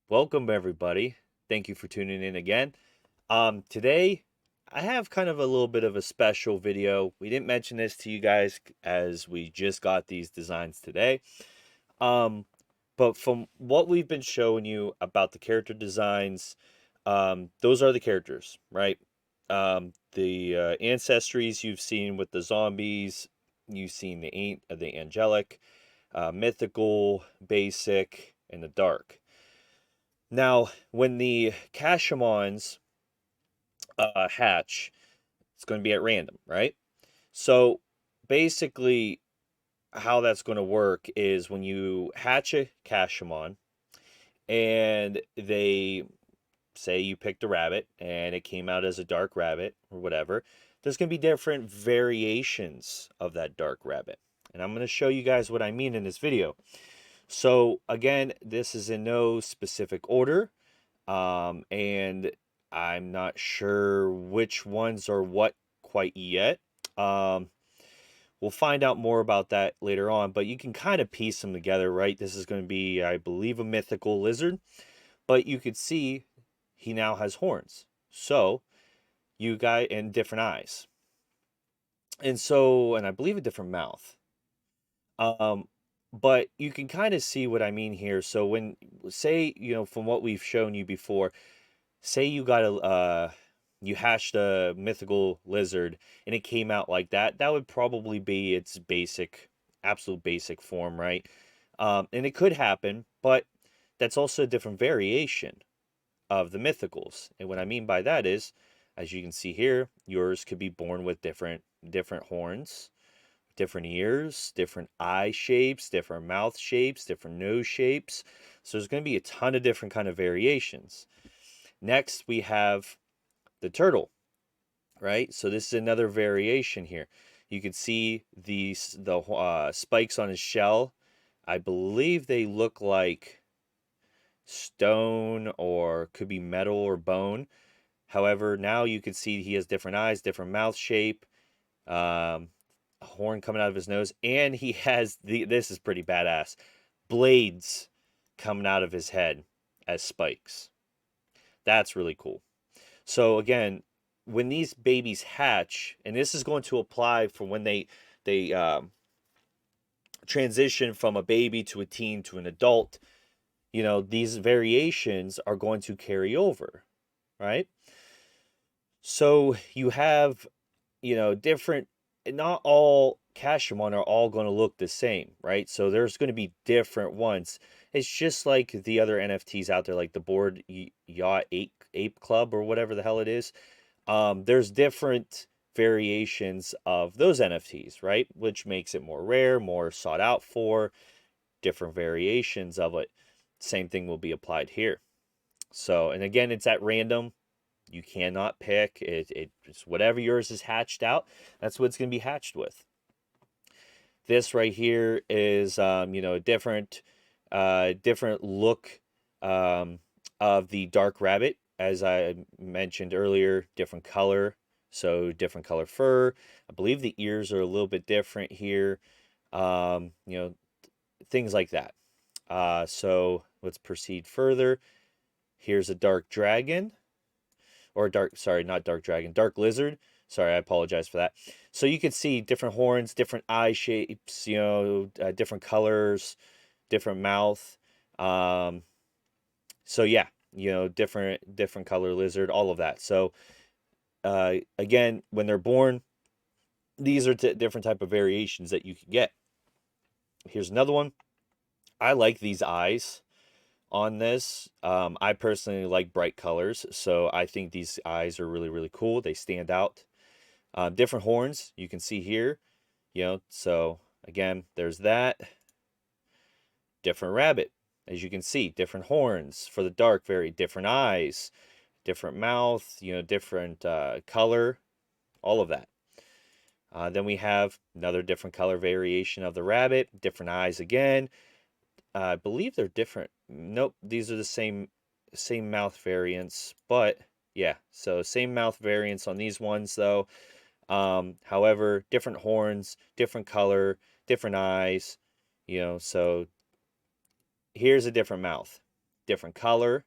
Welcome everybody. Thank you for tuning in again. Today I have kind of a little bit of a special video. We didn't mention this to you guys as we just got these designs today. Um, but from what we've been showing you about the character designs, those are the characters, right? The ancestries you've seen with the zombies, you've seen the angelic, mythical, basic, and the dark. Now, when the Cashemons hatch, it's going to be at random, right? So basically, how that's going to work is when you hatch a Cashemon and they say you picked a rabbit and it came out as a dark rabbit or whatever, there's going to be different variations of that dark rabbit. And I'm going to show you guys what I mean in this video. So, again, this is in no specific order. And I'm not sure which ones are what quite yet. Um, we'll find out more about that later on, but you can kind of piece them together, right? This is going to be, I believe, a mythical lizard, but you could see he now has horns. So you got and different eyes, and I believe a different mouth. Um, but you can kind of see what I mean here. So when say from what we've shown you before, say you hatched a mythical lizard and it came out like that, that would probably be its absolute basic form, right? And it could happen, but that's also a different variation of the mythicals. And what I mean by that is, as you can see here, yours could be born with different horns, different ears, different eye shapes, different mouth shapes, different nose shapes. So there's going to be a ton of different kind of variations. Next, we have the turtle, right? So this is another variation here. You can see the spikes on his shell. I believe they look like stone or could be metal or bone. However, now you can see he has different eyes, different mouth shape, a horn coming out of his nose, and he has this is pretty badass, blades coming out of his head as spikes. That's really cool. So again, when these babies hatch, and this is going to apply for when they transition from a baby to a teen to an adult, these variations are going to carry over, right? So you have, different. Not all Cashemon are all going to look the same, right? So there's going to be different ones. It's just like the other NFTs out there, like the Board Yacht Ape Club or whatever the hell it is. There's different variations of those NFTs, right? Which makes it more rare, more sought out for, different variations of it. Same thing will be applied here. So, and again, it's at random. You cannot pick. It's whatever yours is hatched out. That's what it's going to be hatched with. This right here is, a different look um, of the dark rabbit. As I mentioned earlier, different color. So different color fur. I believe the ears are a little bit different here. Um, you know, things like that. So let's proceed further. Here's a dark dragon, or sorry, not dark dragon, dark lizard. Sorry, I apologize for that. So you can see different horns, different eye shapes, different colors, different mouth. Um, so yeah, different color lizard, all of that. So again, when they're born, these are different type of variations that you can get. Here's another one. I like these eyes on this. I personally like bright colors, so I think these eyes are really, really cool. They stand out. Different horns you can see here, so again, there's that. Different rabbit, as you can see, different horns for the dark, very different eyes, different mouth, different color, all of that. Then we have another different color variation of the rabbit, different eyes again. I believe they're different. Nope, these are the same mouth variants, but yeah, so same mouth variants on these ones though. However, different horns, different color, different eyes, so here's a different mouth. different color.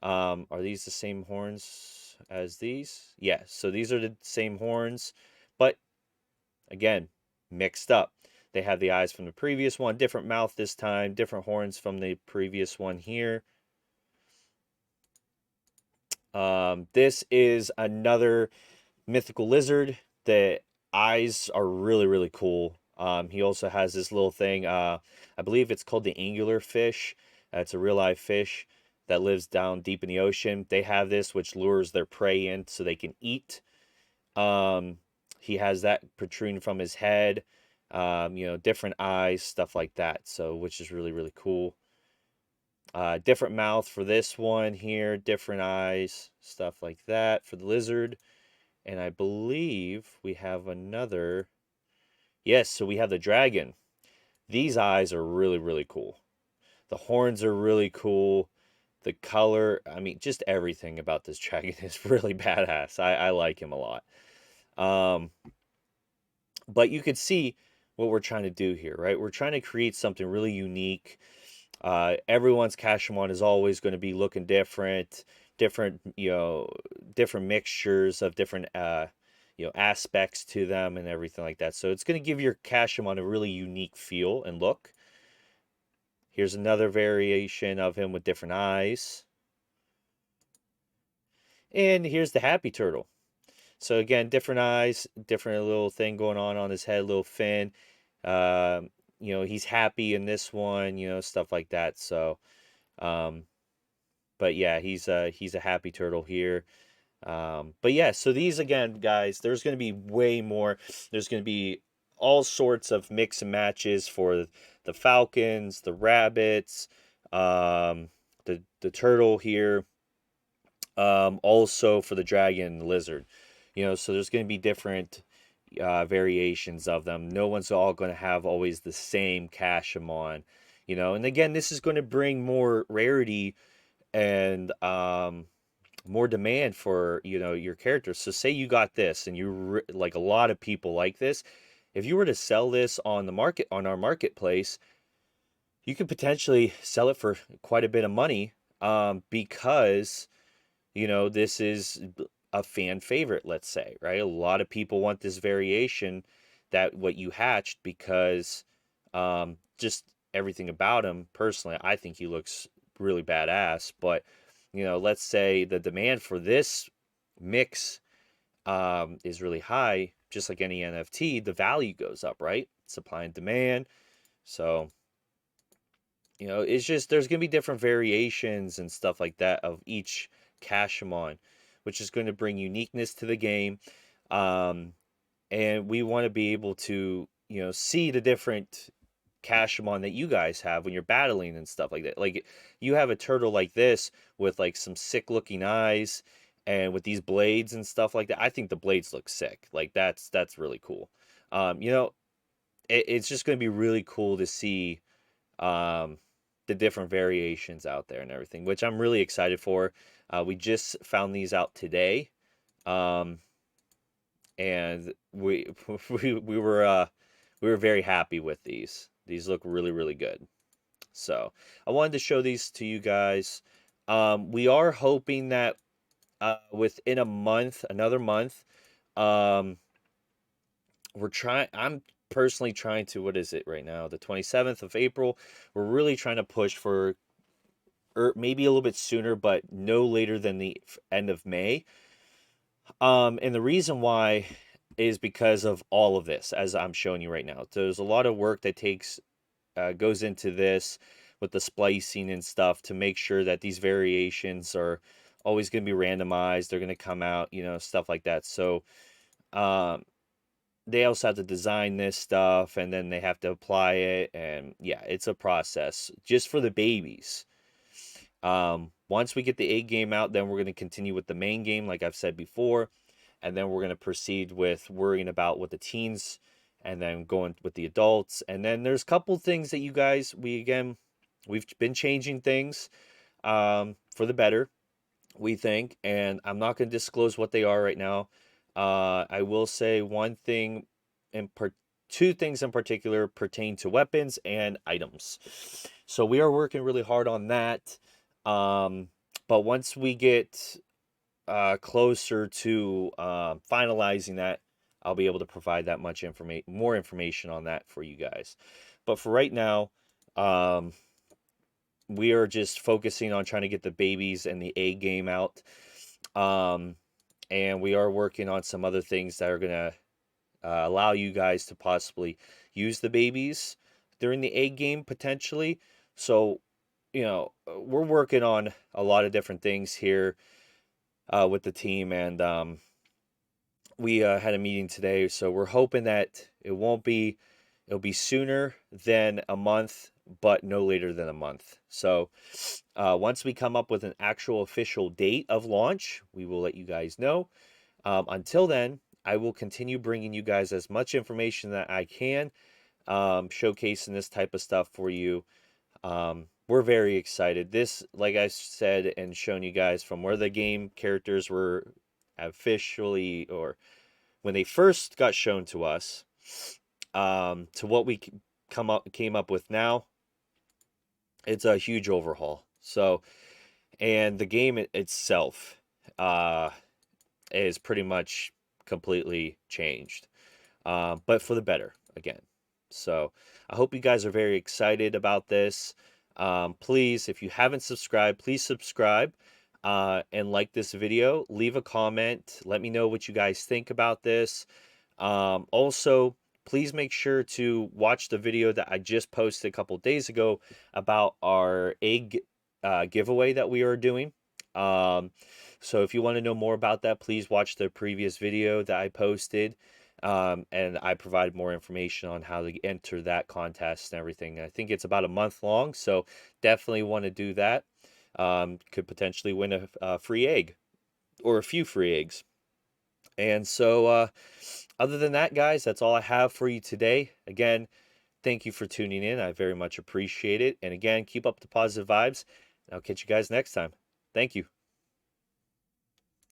Are these the same horns as these? Yeah, so these are the same horns, but again, mixed up. They have the eyes from the previous one, different mouth this time, different horns from the previous one here. This is another mythical lizard. The eyes are really, really cool. He also has this little thing. I believe it's called the angular fish. It's a real live fish that lives down deep in the ocean. They have this, which lures their prey in so they can eat. Um, he has that protruding from his head. Different eyes, stuff like that. So, which is really, really cool. Different mouth for this one here, different eyes, stuff like that for the lizard. And I believe we have another. Yes, so we have the dragon. These eyes are really, really cool. The horns are really cool. The color, I mean, just everything about this dragon is really badass. I like him a lot. Um, but you can see what we're trying to do here, right? We're trying to create something really unique. Everyone's Cashemon is always going to be looking different, different mixtures of different, aspects to them and everything like that. So it's going to give your Cashemon a really unique feel and look. Here's another variation of him with different eyes. And here's the happy turtle. So again, different eyes, different little thing going on his head, little fin. He's happy in this one, stuff like that. So, um, but yeah, he's a happy turtle here. But yeah, so these again, guys, there's going to be way more. There's going to be all sorts of mix and matches for the falcons, the rabbits, the turtle here. Also for the dragon and the lizard. So there's going to be different variations of them. No one's all going to have always the same Cashemon. And again, this is going to bring more rarity and more demand for your characters. So say you got this and like a lot of people like this. If you were to sell this on the market, on our marketplace, you could potentially sell it for quite a bit of money, because this is a fan favorite, let's say, right? A lot of people want this variation, that what you hatched, because just everything about him. Personally, I think he looks really badass. But let's say the demand for this mix is really high. Just like any NFT, the value goes up, right? Supply and demand. So it's just, there's going to be different variations and stuff like that of each Cashemon, which is going to bring uniqueness to the game. Um, and we want to be able to, see the different Cashemon that you guys have when you're battling and stuff like that. Like, you have a turtle like this with like some sick looking eyes and with these blades and stuff like that. I think the blades look sick. Like, that's really cool. It's just going to be really cool to see um, the different variations out there and everything, which I'm really excited for. We just found these out today, um, and we were very happy with these. These look really, really good. So I wanted to show these to you guys. We are hoping that within a month, another month, um, I'm personally trying to, what is it right now? The 27th of April. We're really trying to push for, or maybe a little bit sooner, but no later than the end of May. And the reason why is because of all of this, as I'm showing you right now. There's a lot of work that goes into this with the splicing and stuff to make sure that these variations are always going to be randomized. They're going to come out, stuff like that. So, um, they also have to design this stuff, and then they have to apply it, and yeah, it's a process just for the babies. Once we get the egg game out, then we're going to continue with the main game, like I've said before, and then we're going to proceed with worrying about what the teens, and then going with the adults. And then there's a couple things that we've been changing things for the better, we think, and I'm not going to disclose what they are right now. I will say one thing in two things in particular pertain to weapons and items. So we are working really hard on that. But once we get closer to finalizing that, I'll be able to provide that much more information on that for you guys. But for right now, we are just focusing on trying to get the babies and the egg game out. And we are working on some other things that are going to allow you guys to possibly use the babies during the egg game potentially. So, we're working on a lot of different things here with the team, and we had a meeting today. So we're hoping that it'll be sooner than a month, but no later than a month. So once we come up with an actual official date of launch, we will let you guys know. Until then, I will continue bringing you guys as much information that I can, showcasing this type of stuff for you. We're very excited. This, like I said and shown you guys, from where the game characters were officially, or when they first got shown to us, to what we came up with now, it's a huge overhaul. So, and the game itself is pretty much completely changed, but for the better again. So I hope you guys are very excited about this. Please, if you haven't subscribed, please subscribe and like this video. Leave a comment. Let me know what you guys think about this. Also, please make sure to watch the video that I just posted a couple days ago about our egg giveaway that we are doing. So if you want to know more about that, please watch the previous video that I posted. And I provide more information on how to enter that contest and everything. I think it's about a month long, so definitely want to do that. Could potentially win a free egg or a few free eggs. And so, other than that, guys, that's all I have for you today. Again, thank you for tuning in. I very much appreciate it. And again, keep up the positive vibes. I'll catch you guys next time. Thank you.